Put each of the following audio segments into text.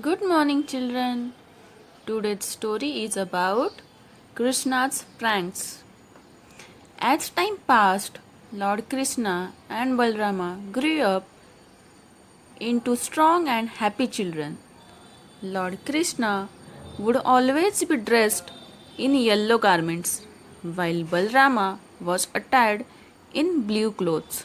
Good morning, children. Today's story is about Krishna's pranks. As time passed, Lord Krishna and Balrama grew up into strong and happy children. Lord Krishna would always be dressed in yellow garments, while Balrama was attired in blue clothes.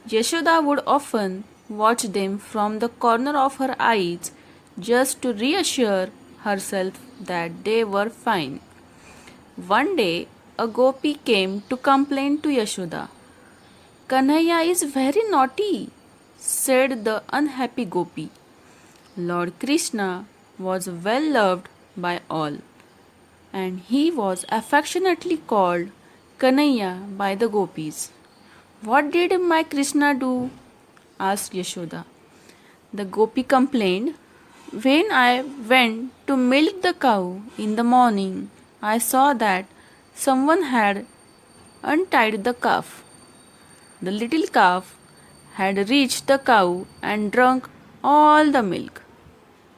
Yashoda would often watch them from the corner of her eyes just to reassure herself that they were fine. One day, a gopi came to complain to Yashoda. Kanhaiya is very naughty, said the unhappy gopi. Lord Krishna was well loved by all, and he was affectionately called Kanhaiya by the gopis. What did my Krishna do? Asked Yashoda. The gopi complained, when I went to milk the cow in the morning, I saw that someone had untied the calf. The little calf had reached the cow and drunk all the milk.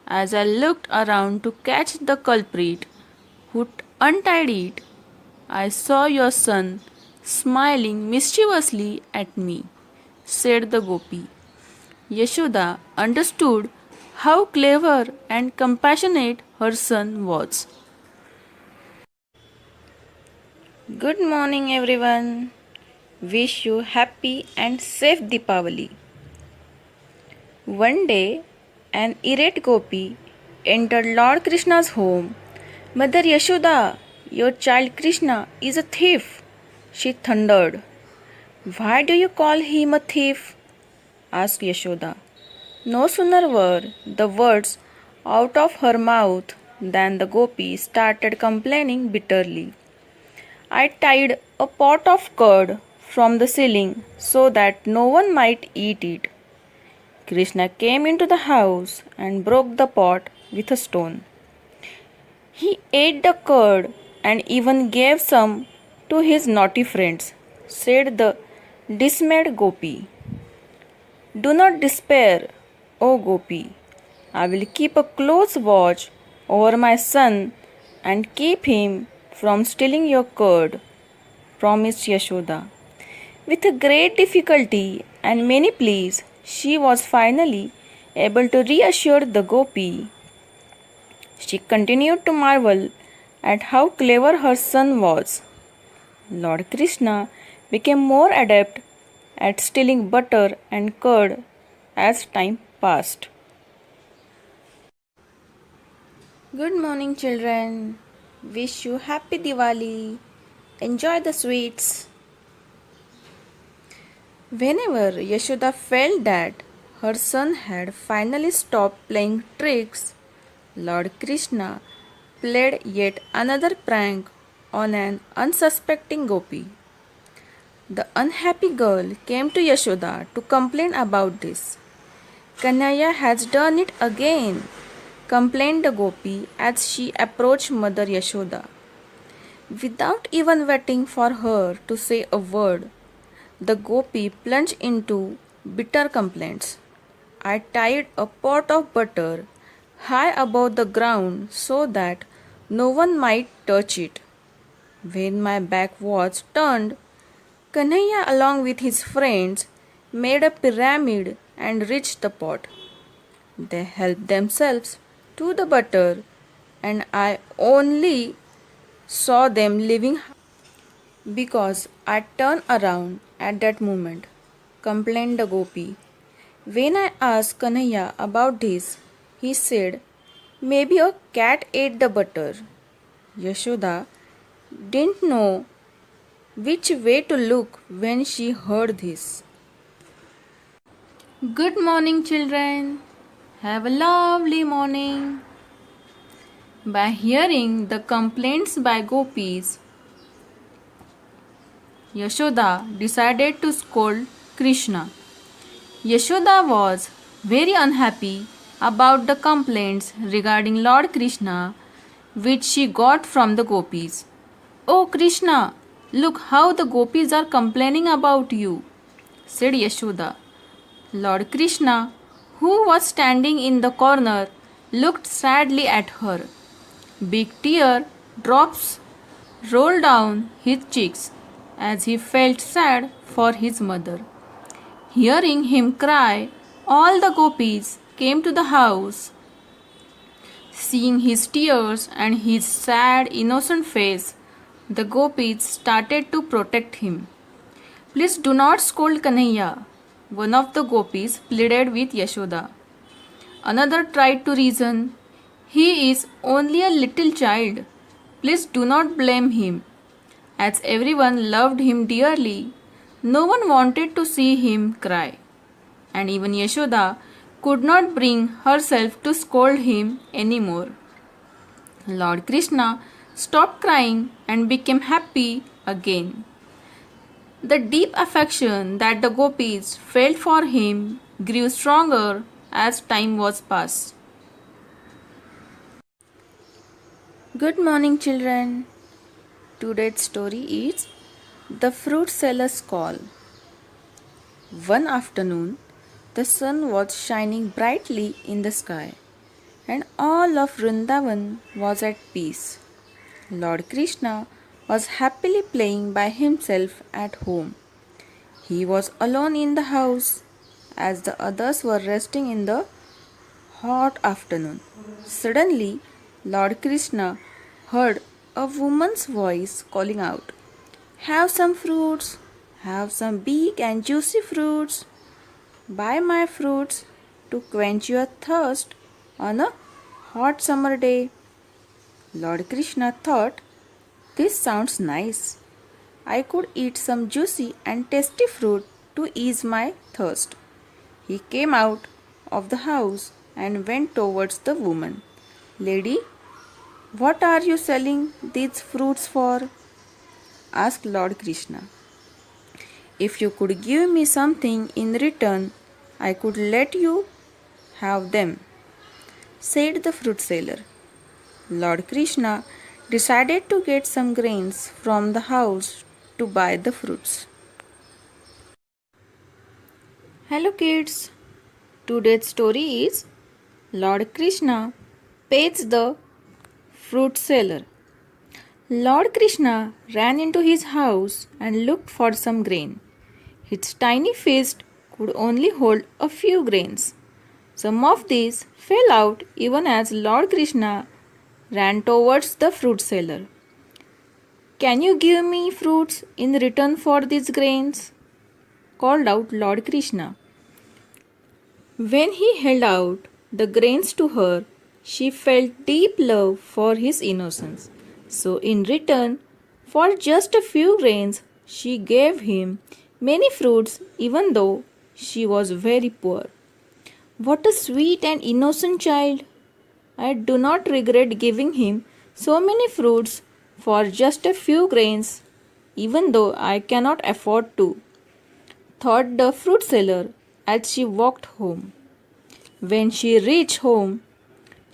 As I looked around to catch the culprit who untied it, I saw your son smiling mischievously at me, said the gopi. Yashoda understood how clever and compassionate her son was. Good morning, everyone. Wish you happy and safe Deepavali. One day, an irate gopi entered Lord Krishna's home. Mother Yashoda, your child Krishna is a thief, she thundered. Why do you call him a thief? Asked Yashoda. No sooner were the words out of her mouth than the gopi started complaining bitterly. I tied a pot of curd from the ceiling so that no one might eat it. Krishna came into the house and broke the pot with a stone. He ate the curd and even gave some to his naughty friends, said the dismayed gopi. Do not despair, O gopi. I will keep a close watch over my son and keep him from stealing your curd, promised Yashoda. With a great difficulty and many pleas, she was finally able to reassure the gopi. She continued to marvel at how clever her son was. Lord Krishna became more adept at stealing butter and curd as time passed. Good morning, children. Wish you happy Diwali. Enjoy the sweets. Whenever Yashoda felt that her son had finally stopped playing tricks, Lord Krishna played yet another prank on an unsuspecting gopi. The unhappy girl came to Yashoda to complain about this. Kanhaiya has done it again, complained the gopi as she approached Mother Yashoda. Without even waiting for her to say a word, the gopi plunged into bitter complaints. I tied a pot of butter high above the ground so that no one might touch it. When my back was turned, Kanhaiya, along with his friends, made a pyramid and reached the pot. They helped themselves to the butter, and I only saw them leaving because I turned around at that moment, complained the gopi. When I asked Kanhaiya about this, he said, maybe a cat ate the butter. Yashoda didn't know which way to look when she heard this. Good morning, children. Have a lovely morning. By hearing the complaints by gopis, Yashoda decided to scold Krishna. Yashoda was very unhappy about the complaints regarding Lord Krishna which she got from the gopis. Oh Krishna, look how the gopis are complaining about you, said Yashoda. Lord Krishna, who was standing in the corner, looked sadly at her. Big tear drops rolled down his cheeks as he felt sad for his mother. Hearing him cry, all the gopis came to the house. Seeing his tears and his sad, innocent face, the gopis started to protect him. Please do not scold Kanhaiya, one of the gopis pleaded with Yashoda. Another tried to reason, he is only a little child. Please do not blame him. As everyone loved him dearly, no one wanted to see him cry. And even Yashoda could not bring herself to scold him anymore. Lord Krishna stopped crying and became happy again. The deep affection that the gopis felt for him grew stronger as time was passed. Good morning, children. Today's story is The Fruit Seller's Call. One afternoon, the sun was shining brightly in the sky, and all of Vrindavan was at peace. Lord Krishna was happily playing by himself at home. He was alone in the house as the others were resting in the hot afternoon. Suddenly, Lord Krishna heard a woman's voice calling out, "Have some fruits, have some big and juicy fruits. Buy my fruits to quench your thirst on a hot summer day." Lord Krishna thought, "This sounds nice. I could eat some juicy and tasty fruit to ease my thirst." He came out of the house and went towards the woman. "Lady, what are you selling these fruits for?" asked Lord Krishna. "If you could give me something in return, I could let you have them," said the fruit seller. Lord Krishna decided to get some grains from the house to buy the fruits. Hello kids, today's story is Lord Krishna pays the fruit seller. Lord Krishna ran into his house and looked for some grain. His tiny fist could only hold a few grains. Some of these fell out even as Lord Krishna ran towards the fruit seller. "Can you give me fruits in return for these grains?" called out Lord Krishna. When he held out the grains to her, she felt deep love for his innocence. So in return for just a few grains, she gave him many fruits even though she was very poor. What a sweet and innocent child! I do not regret giving him so many fruits for just a few grains, even though I cannot afford to, thought the fruit seller as she walked home. When she reached home,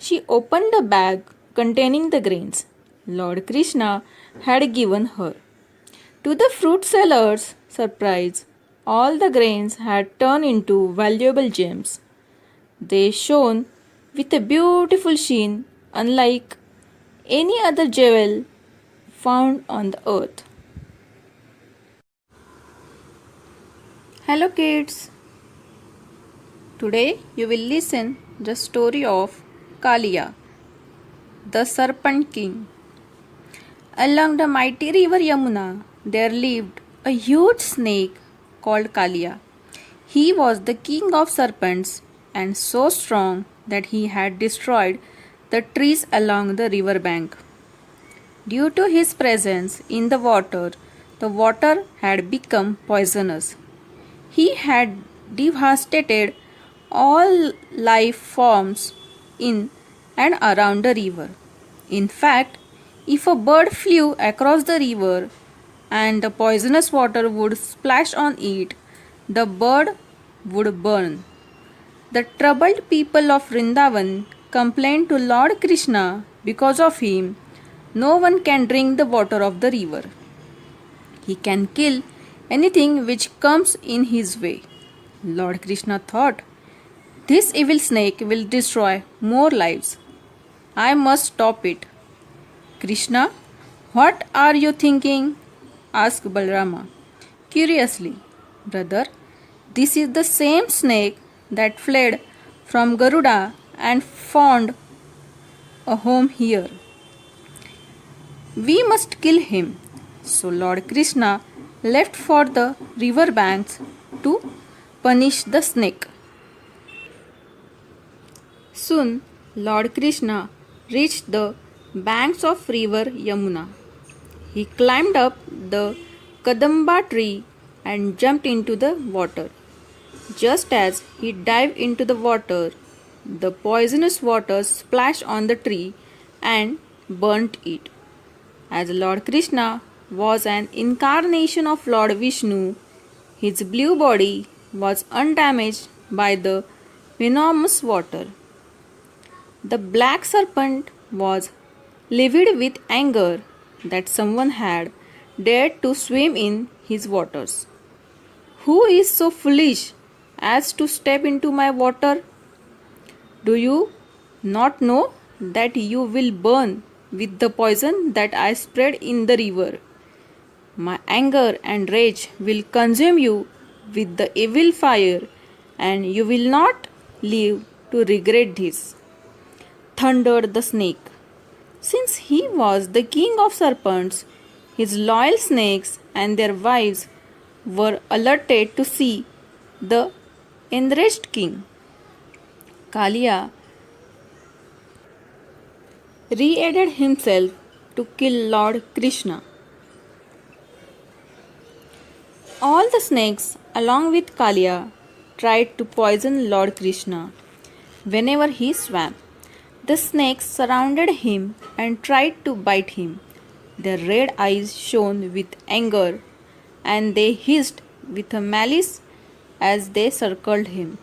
she opened the bag containing the grains Lord Krishna had given her. To the fruit seller's surprise, all the grains had turned into valuable gems. They shone with a beautiful sheen unlike any other jewel found on the earth. Hello kids. Today you will listen the story of Kaliya, the Serpent King. Along the mighty river Yamuna, there lived a huge snake called Kaliya. He was the king of serpents and so strong that he had destroyed the trees along the river bank. Due to his presence in the water had become poisonous. He had devastated all life forms in and around the river. In fact, if a bird flew across the river and the poisonous water would splash on it, the bird would burn. The troubled people of Vrindavan complained to Lord Krishna, "Because of him, no one can drink the water of the river. He can kill anything which comes in his way." Lord Krishna thought, This evil snake will destroy more lives. I must stop it. Krishna, what are you thinking? Asked Balrama curiously. Brother, this is the same snake that fled from Garuda and found a home here. We must kill him. So Lord Krishna left for the river banks to punish the snake. Soon Lord Krishna reached the banks of river Yamuna. He climbed up the Kadamba tree and jumped into the water. Just as he dived into the water, the poisonous water splashed on the tree and burnt it. As Lord Krishna was an incarnation of Lord Vishnu, his blue body was undamaged by the venomous water. The black serpent was livid with anger that someone had dared to swim in his waters. Who is so foolish as to step into my water? Do you not know that you will burn with the poison that I spread in the river? My anger and rage will consume you with the evil fire, and you will not live to regret this. Thundered the snake. Since he was the king of serpents, his loyal snakes and their wives were alerted to see the enraged king. Kalia re-added himself to kill Lord Krishna. All the snakes, along with Kalia, tried to poison Lord Krishna whenever he swam. The snakes surrounded him and tried to bite him. Their red eyes shone with anger, and they hissed with malice as they circled him.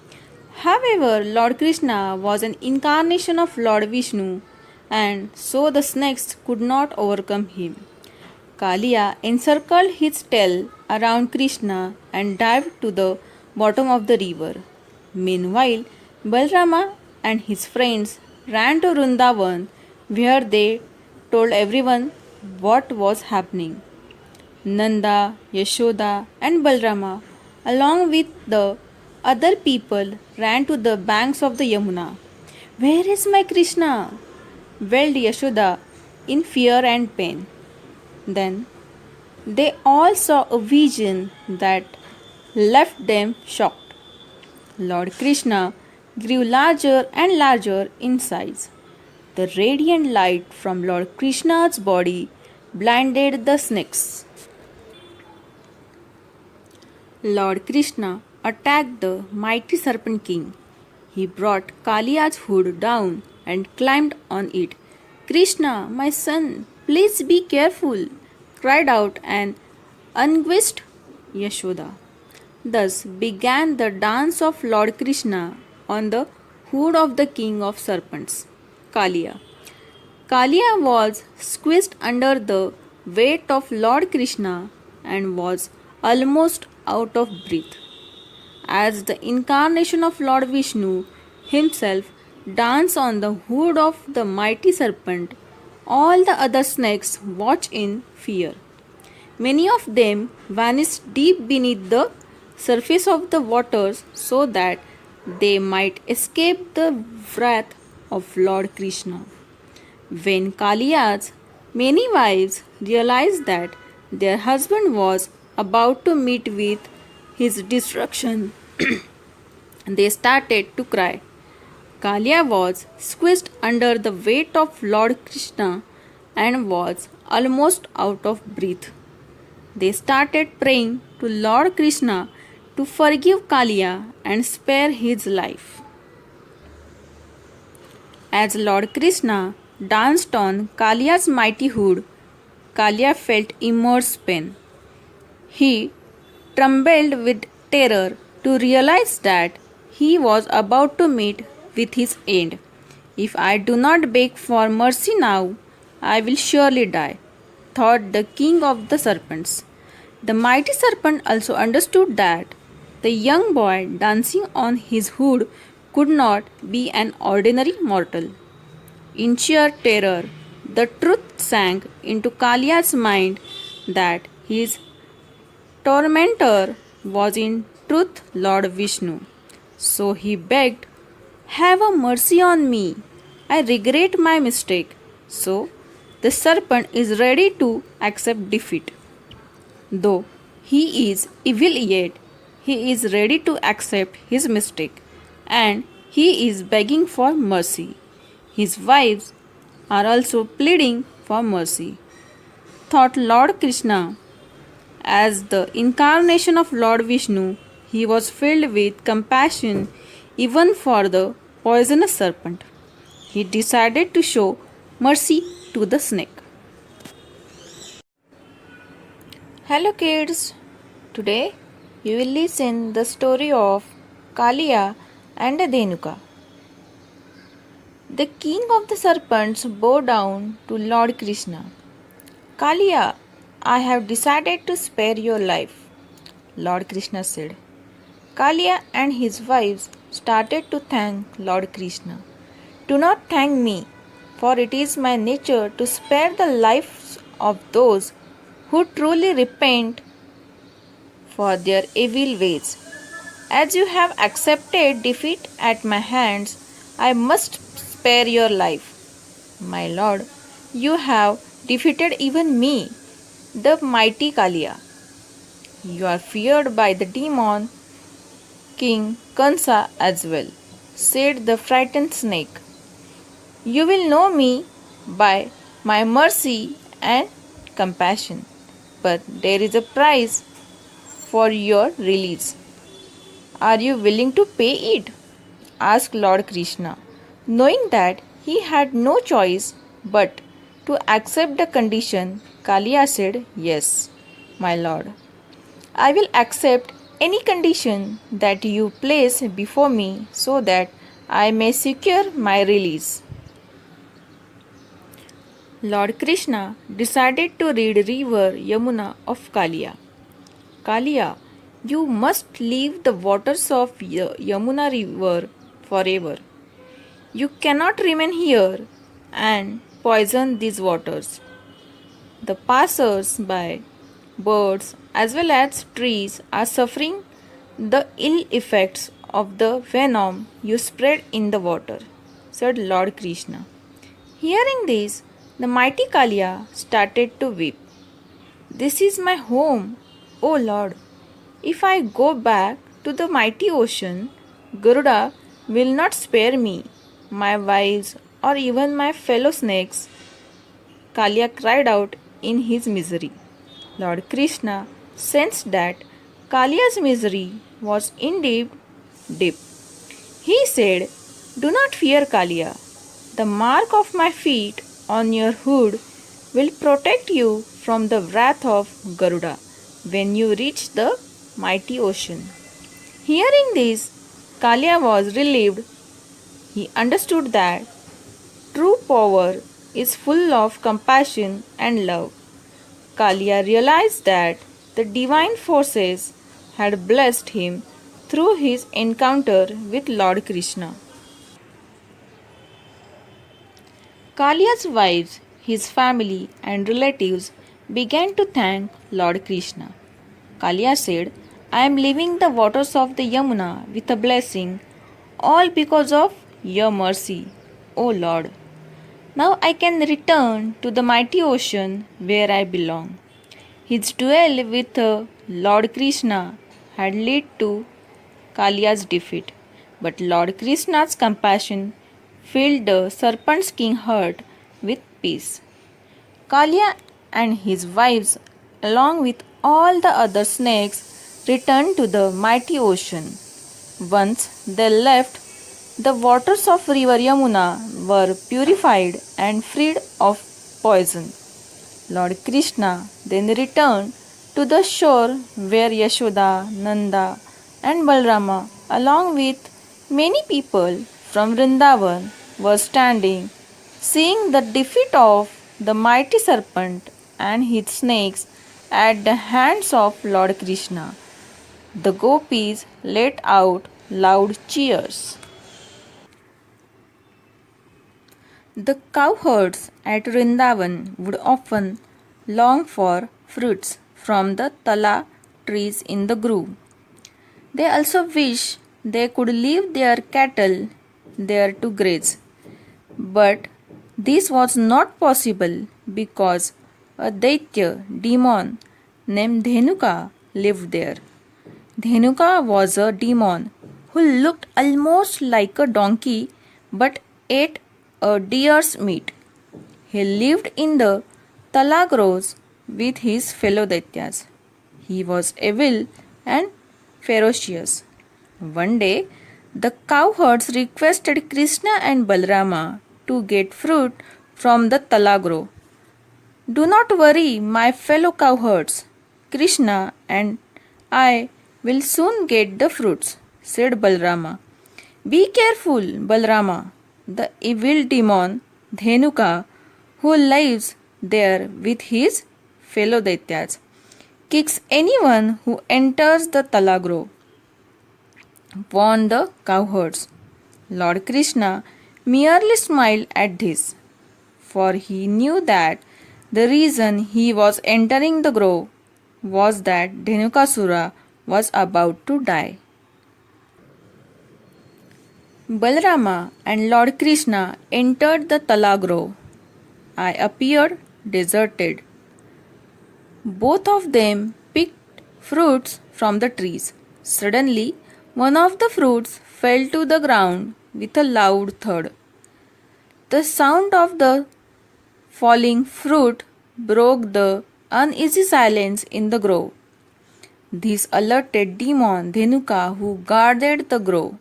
However, Lord Krishna was an incarnation of Lord Vishnu, and so the snakes could not overcome him. Kalia encircled his tail around Krishna and dived to the bottom of the river. Meanwhile, Balrama and his friends ran to Vrindavan, where they told everyone what was happening. Nanda, Yashoda, and Balrama, along with the other people, ran to the banks of the Yamuna. Where is my Krishna? Wailed Yashoda in fear and pain. Then they all saw a vision that left them shocked. Lord Krishna grew larger and larger in size. The radiant light from Lord Krishna's body blinded the snakes. Lord Krishna attacked the mighty Serpent King. He brought Kalia's hood down and climbed on it. Krishna, my son, please be careful, cried out an anguished Yashoda. Thus began the dance of Lord Krishna on the hood of the king of serpents, Kalia. Kalia was squeezed under the weight of Lord Krishna and was almost out of breath. As the incarnation of Lord Vishnu himself danced on the hood of the mighty serpent, all the other snakes watched in fear. Many of them vanished deep beneath the surface of the waters so that they might escape the wrath of Lord Krishna. When Kaliya's many wives realized that their husband was about to meet with his destruction, they started to cry. Kalia was squeezed under the weight of Lord Krishna and was almost out of breath. They started praying to Lord Krishna to forgive Kalia and spare his life. As Lord Krishna danced on Kalia's mighty hood, Kalia felt immense pain. He trembled with terror to realize that he was about to meet with his end. If I do not beg for mercy now, I will surely die, thought the king of the serpents. The mighty serpent also understood that the young boy dancing on his hood could not be an ordinary mortal. In sheer terror, the truth sank into Kalia's mind that his tormentor was in truth Lord Vishnu. So he begged, "Have a mercy on me. I regret my mistake." So the serpent is ready to accept defeat. Though he is evil yet, he is ready to accept his mistake and he is begging for mercy. His wives are also pleading for mercy. Thought Lord Krishna. As the incarnation of Lord Vishnu, he was filled with compassion even for the poisonous serpent. He decided to show mercy to the snake. Hello kids. Today you will listen the story of Kaliya and Dhenuka. The king of the serpents bowed down to Lord Krishna. "Kaliya, I have decided to spare your life," Lord Krishna said. Kaliya and his wives started to thank Lord Krishna. "Do not thank me, for it is my nature to spare the lives of those who truly repent for their evil ways. As you have accepted defeat at my hands, I must spare your life. My lord, you have defeated even me, the mighty Kaliya. You are feared by the demon King Kansa as well," said the frightened snake. "You will know me by my mercy and compassion, but there is a price for your release. Are you willing to pay it?" asked Lord Krishna, knowing that he had no choice but to accept the condition. Kaliya said, "Yes, my lord. I will accept any condition that you place before me so that I may secure my release." Lord Krishna decided to rid river Yamuna of Kaliya. "Kaliya, you must leave the waters of Yamuna river forever. You cannot remain here and poison these waters. The passers-by, birds as well as trees are suffering the ill effects of the venom you spread in the water," said Lord Krishna. Hearing this, the mighty Kaliya started to weep. "This is my home, O Lord. If I go back to the mighty ocean, Garuda will not spare me, my wives, or even my fellow snakes." Kaliya cried out in his misery. Lord Krishna sensed that Kaliya's misery was indeed deep. He said, "Do not fear, Kaliya. The mark of my feet on your hood will protect you from the wrath of Garuda when you reach the mighty ocean." Hearing this, Kaliya was relieved. He understood that true power is full of compassion and love. Kaliya realized that the divine forces had blessed him through his encounter with Lord Krishna. Kaliya's wives, his family, and relatives began to thank Lord Krishna. Kaliya said, "I am leaving the waters of the Yamuna with a blessing, all because of your mercy, O Lord. Now I can return to the mighty ocean where I belong." His duel with Lord Krishna had led to Kaliya's defeat, but Lord Krishna's compassion filled the serpent's king heart with peace. Kaliya and his wives, along with all the other snakes, returned to the mighty ocean. Once they left, the waters of river Yamuna were purified and freed of poison. Lord Krishna then returned to the shore where Yashoda, Nanda, and Balrama, along with many people from Vrindavan, were standing, seeing the defeat of the mighty serpent and his snakes at the hands of Lord Krishna. The gopis let out loud cheers. The cowherds at Vrindavan would often long for fruits from the tala trees in the grove. They also wish they could leave their cattle there to graze. But this was not possible because a Daitya demon named Dhenuka lived there. Dhenuka was a demon who looked almost like a donkey but ate a deer's meat. He lived in the Talagros with his fellow Daityas. He was evil and ferocious. One day, the cowherds requested Krishna and Balrama to get fruit from the Talagro. Do not worry, my fellow cowherds. Krishna and I will soon get the fruits, said Balrama. Be careful, Balrama. The evil demon Dhenuka, who lives there with his fellow Daityas, kicks anyone who enters the Talagro, warned the cowherds. Lord Krishna merely smiled at this, for he knew that the reason he was entering the grove was that Dhenukasura was about to die. Balarama and Lord Krishna entered the Talagro. I appeared deserted. Both of them picked fruits from the trees. Suddenly, one of the fruits fell to the ground with a loud thud. The sound of the falling fruit broke the uneasy silence in the grove. This alerted demon Dhenuka, who guarded the grove.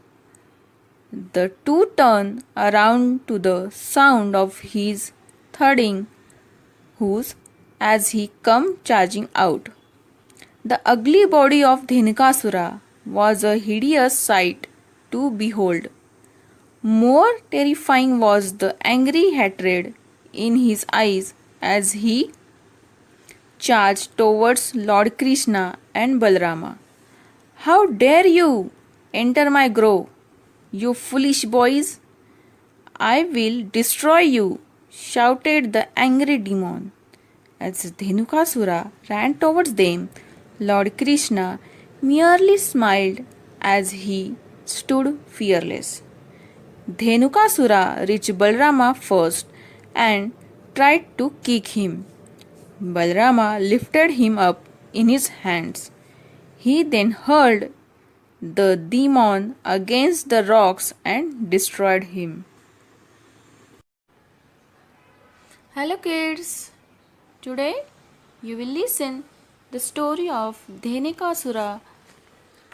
The two turned around to the sound of his thudding hoofs as he came charging out. The ugly body of Dhenukasura was a hideous sight to behold. More terrifying was the angry hatred in his eyes as he charged towards Lord Krishna and Balarama. How dare you enter my grove, you foolish boys! I will destroy you, shouted the angry demon. As Dhenukasura ran towards them, Lord Krishna merely smiled as he stood fearless. Dhenukasura reached Balarama first and tried to kick him. Balarama lifted him up in his hands. He then hurled the demon against the rocks and destroyed him. Hello kids! Today you will listen the story of Dhenukasura,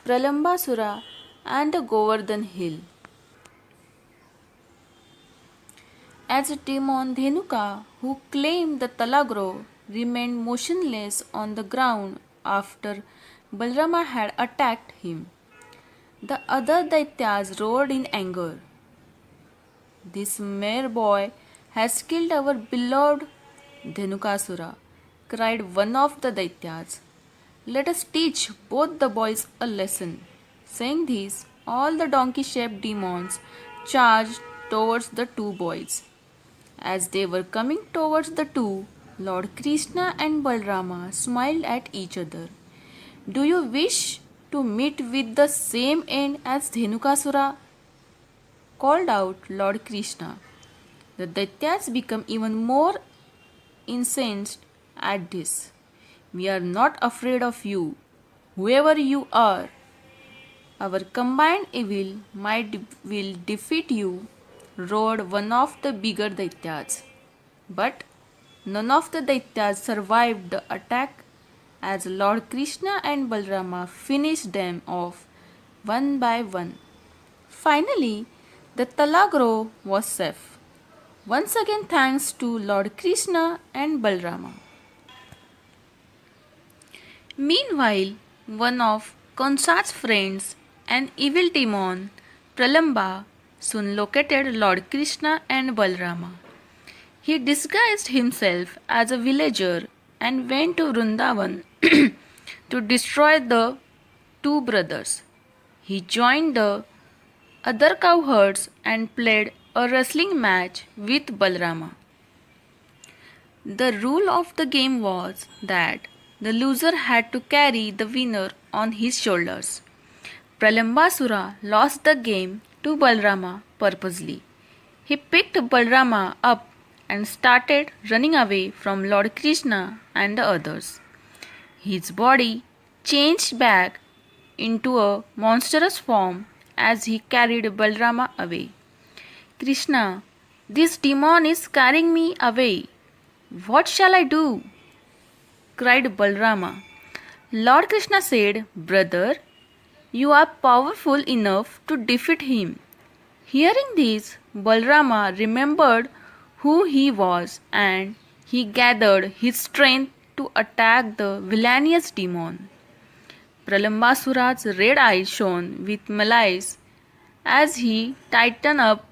Pralambasura and the Govardhan Hill. As a demon Dhenuka, who claimed the Talagro, remained motionless on the ground after Balarama had attacked him. The other Daityas roared in anger. This mere boy has killed our beloved Dhenukasura, cried one of the Daityas. Let us teach both the boys a lesson. Saying this, all the donkey-shaped demons charged towards the two boys. As they were coming towards the two, Lord Krishna and Balarama smiled at each other. Do you wish to meet with the same end as Dhenukasura? Called out Lord Krishna. The Daityas become even more incensed at this. We are not afraid of you, whoever you are. Our combined evil might will defeat you, roared one of the bigger Daityas. But none of the Daityas survived the attack as Lord Krishna and Balarama finished them off one by one. Finally, the Talagro was safe. Once again thanks to Lord Krishna and Balarama. Meanwhile, one of Kansa's friends, an evil demon, Pralamba, soon located Lord Krishna and Balarama. He disguised himself as a villager and went to Vrindavan to destroy the two brothers. He joined the other cowherds and played a wrestling match with Balrama. The rule of the game was that the loser had to carry the winner on his shoulders. Pralambasura lost the game to Balrama purposely. He picked Balrama up and started running away from Lord Krishna and the others. His body changed back into a monstrous form as he carried Balrama away. Krishna, this demon is carrying me away. What shall I do? Cried Balrama. Lord Krishna said, Brother, you are powerful enough to defeat him. Hearing this, Balrama remembered who he was and he gathered his strength to attack the villainous demon. Pralambasura's red eyes shone with malice as he tightened up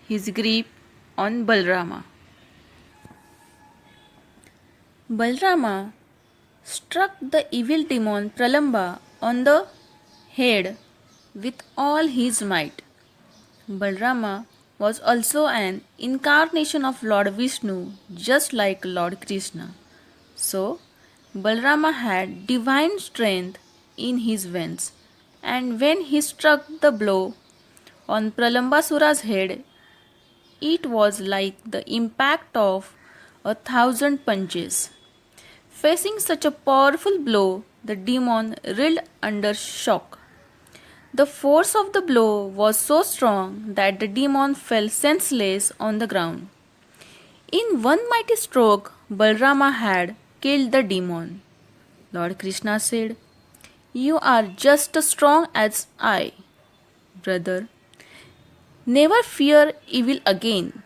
his grip on Balrama. Balrama struck the evil demon Pralamba on the head with all his might. Balrama was also an incarnation of Lord Vishnu, just like Lord Krishna. So, Balrama had divine strength in his veins, and when he struck the blow on Pralambasura's head, it was like the impact of 1,000 punches. Facing such a powerful blow, the demon reeled under shock. The force of the blow was so strong that the demon fell senseless on the ground. In one mighty stroke, Balrama had killed the demon. Lord Krishna said, You are just as strong as I, brother. Never fear evil again.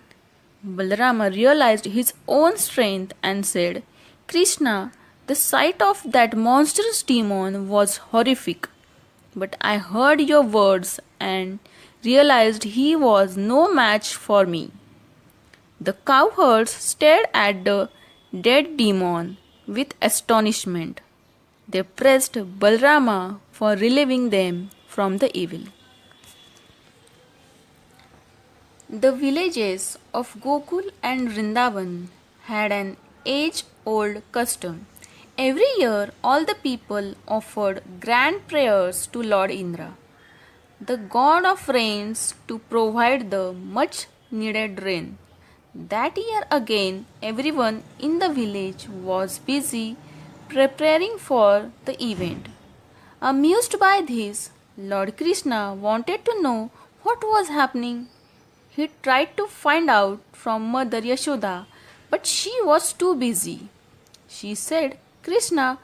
Balrama realized his own strength and said, Krishna, the sight of that monstrous demon was horrific, but I heard your words and realized he was no match for me. The cowherds stared at the dead demon with astonishment. They praised Balrama for relieving them from the evil. The villages of Gokul and Vrindavan had an age-old custom. Every year, all the people offered grand prayers to Lord Indra, the god of rains, to provide the much-needed rain. That year again, everyone in the village was busy preparing for the event. Amused by this, Lord Krishna wanted to know what was happening. He tried to find out from Mother Yashoda, but she was too busy. She said, Krishna,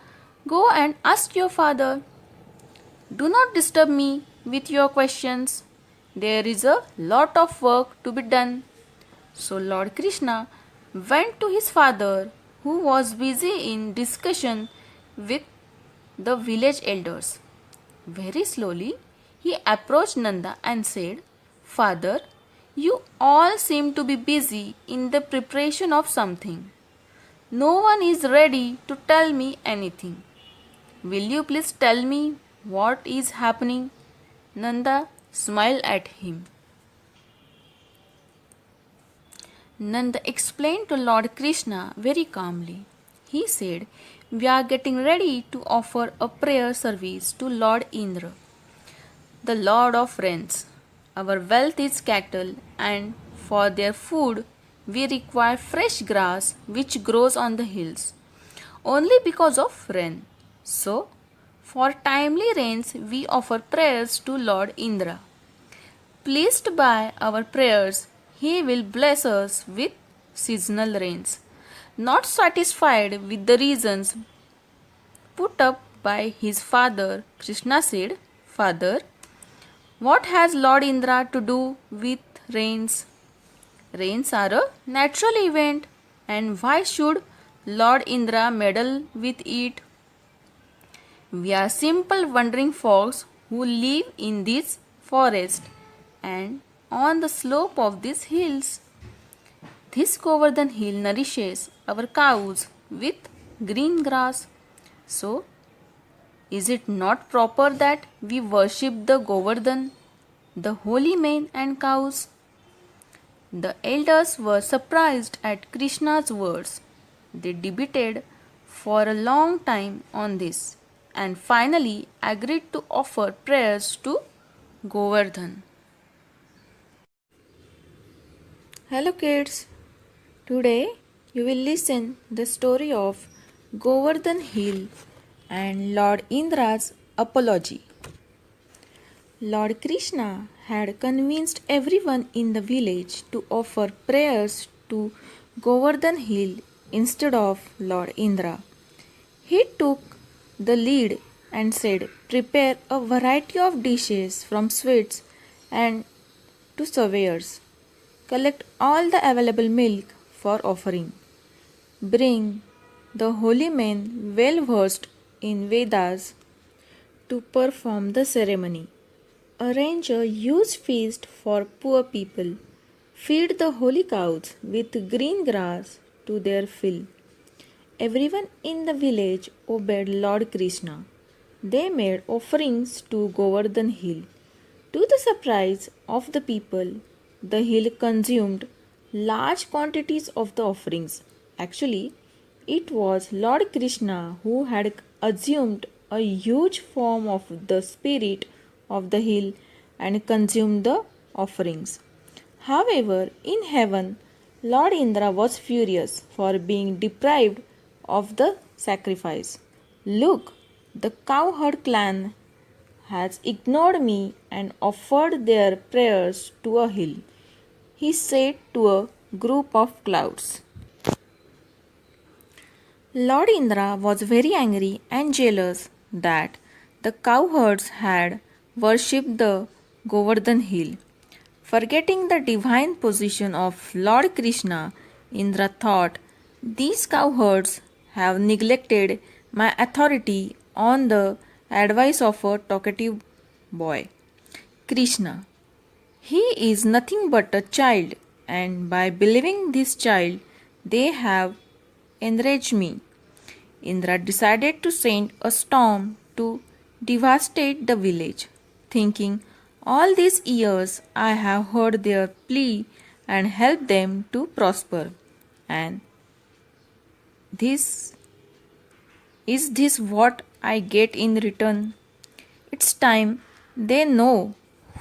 go and ask your father. Do not disturb me with your questions. There is a lot of work to be done. So Lord Krishna went to his father, who was busy in discussion with the village elders. Very slowly, he approached Nanda and said, Father, you all seem to be busy in the preparation of something. No one is ready to tell me anything. Will you please tell me what is happening? Nanda smiled at him. Nanda explained to Lord Krishna very calmly. He said, We are getting ready to offer a prayer service to Lord Indra, the Lord of Rains. Our wealth is cattle, and for their food we require fresh grass which grows on the hills, only because of rain. So, for timely rains we offer prayers to Lord Indra. Pleased by our prayers, he will bless us with seasonal rains. Not satisfied with the reasons put up by his father, Krishna said, Father, what has Lord Indra to do with rains? Rains are a natural event, and why should Lord Indra meddle with it? We are simple wandering folks who live in this forest and on the slope of these hills. This Govardhan hill nourishes our cows with green grass. So, is it not proper that we worship the Govardhan, the holy men and cows? The elders were surprised at Krishna's words. They debated for a long time on this and finally agreed to offer prayers to Govardhan. Hello kids. Today you will listen the story of Govardhan Hill and Lord Indra's apology. Lord Krishna had convinced everyone in the village to offer prayers to Govardhan Hill instead of Lord Indra. He took the lead and said, "Prepare a variety of dishes from sweets and to savours. Collect all the available milk for offering. Bring the holy men well versed in Vedas to perform the ceremony. Arrange a huge feast for poor people. Feed the holy cows with green grass to their fill." Everyone in the village obeyed Lord Krishna. They made offerings to Govardhan Hill. To the surprise of the people, the hill consumed large quantities of the offerings. Actually, it was Lord Krishna who had assumed a huge form of the spirit of the hill and consumed the offerings. However, in heaven, Lord Indra was furious for being deprived of the sacrifice. "Look, the cowherd clan has ignored me and offered their prayers to a hill," he said to a group of clouds. Lord Indra was very angry and jealous that the cowherds had worshipped the Govardhan hill. Forgetting the divine position of Lord Krishna, Indra thought, "These cowherds have neglected my authority on the advice of a talkative boy, Krishna. He is nothing but a child, and by believing this child, they have enraged me." Indra decided to send a storm to devastate the village, thinking, "All these years I have heard their plea and helped them to prosper, and this is this what I get in return? It's time they know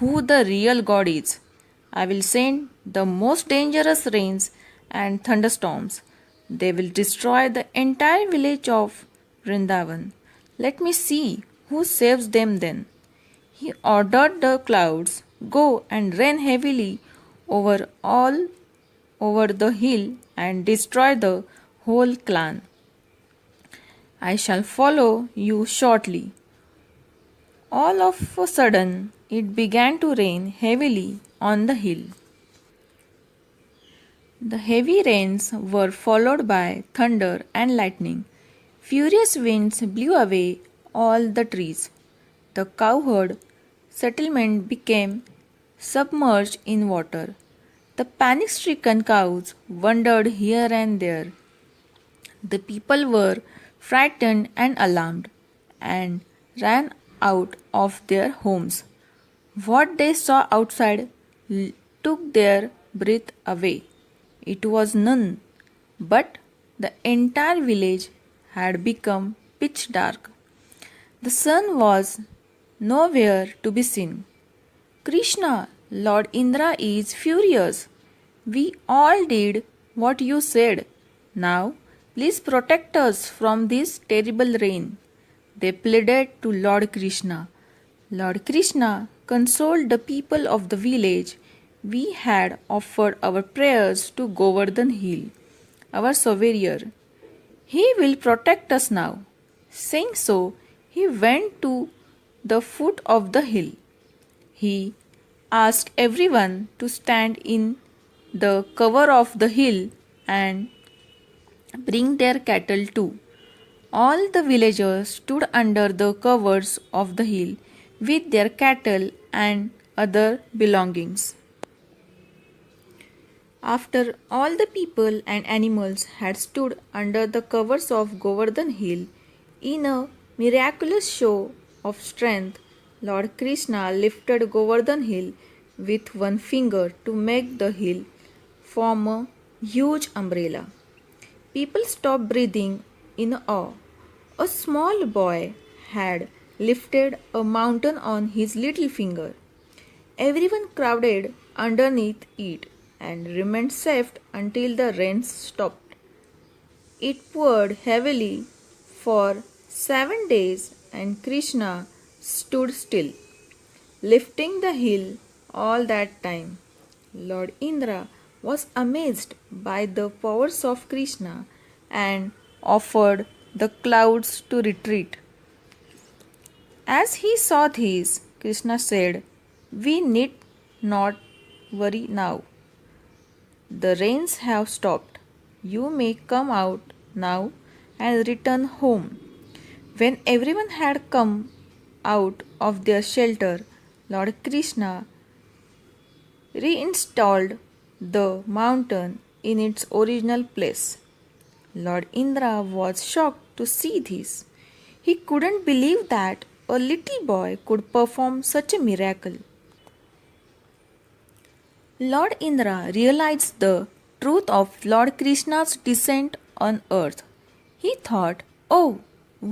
who the real God is. I will send the most dangerous rains and thunderstorms. They will destroy the entire village of Vrindavan. Let me see who saves them then." He ordered the clouds, "Go and rain heavily all over the hill and destroy the whole clan. I shall follow you shortly." All of a sudden, it began to rain heavily on the hill. The heavy rains were followed by thunder and lightning. Furious winds blew away all the trees. The cowherd settlement became submerged in water. The panic stricken cows wandered here and there. The people were frightened and alarmed and ran out of their homes. What they saw outside took their breath away. It was none but the entire village had become pitch dark. The sun was nowhere to be seen. "Krishna, Lord Indra is furious. We all did what you said. Now, please protect us from this terrible rain," they pleaded to Lord Krishna. Lord Krishna consoled the people of the village. "We had offered our prayers to Govardhan Hill, our savior. He will protect us now." Saying so, he went to the foot of the hill. He asked everyone to stand in the cover of the hill and bring their cattle too. All the villagers stood under the covers of the hill with their cattle and other belongings. After all the people and animals had stood under the covers of Govardhan Hill, in a miraculous show of strength, Lord Krishna lifted Govardhan Hill with one finger to make the hill form a huge umbrella. People stopped breathing in awe. A small boy had lifted a mountain on his little finger. Everyone crowded underneath it and remained safe until the rain stopped. It poured heavily for 7 days, and Krishna stood still, lifting the hill all that time. Lord Indra was amazed by the powers of Krishna and offered the clouds to retreat. As he saw this, Krishna said, "We need not worry now. The rains have stopped. You may come out now and return home." When everyone had come out of their shelter, Lord Krishna reinstalled the mountain in its original place. Lord Indra was shocked to see this. He couldn't believe that a little boy could perform such a miracle. Lord Indra realized the truth of Lord Krishna's descent on earth. He thought, "Oh,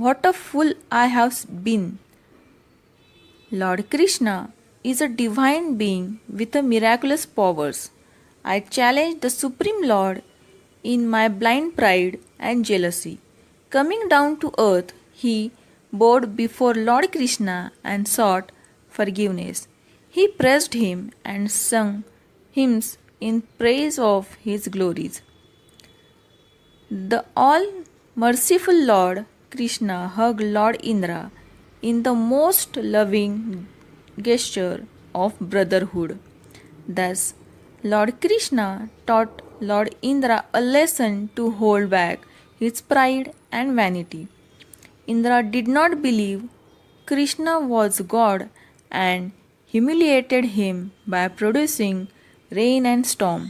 what a fool I have been! Lord Krishna is a divine being with a miraculous powers. I challenged the Supreme Lord in my blind pride and jealousy. Coming down to earth, he bowed before Lord Krishna and sought forgiveness. He praised him and sung hymns in praise of his glories. The all merciful Lord Krishna hugged Lord Indra in the most loving gesture of brotherhood. Thus, Lord Krishna taught Lord Indra a lesson to hold back his pride and vanity. Indra did not believe Krishna was God and humiliated him by producing rain and storm,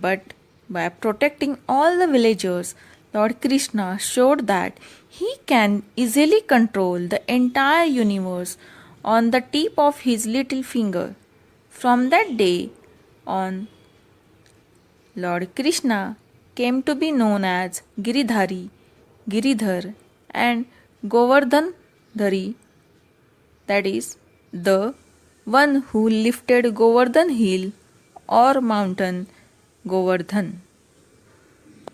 but by protecting all the villagers, Lord Krishna showed that he can easily control the entire universe on the tip of his little finger. From that day on, Lord Krishna came to be known as Giridhari, Giridhar, and Govardhandhari, that is, the one who lifted Govardhan hill or mountain Govardhan.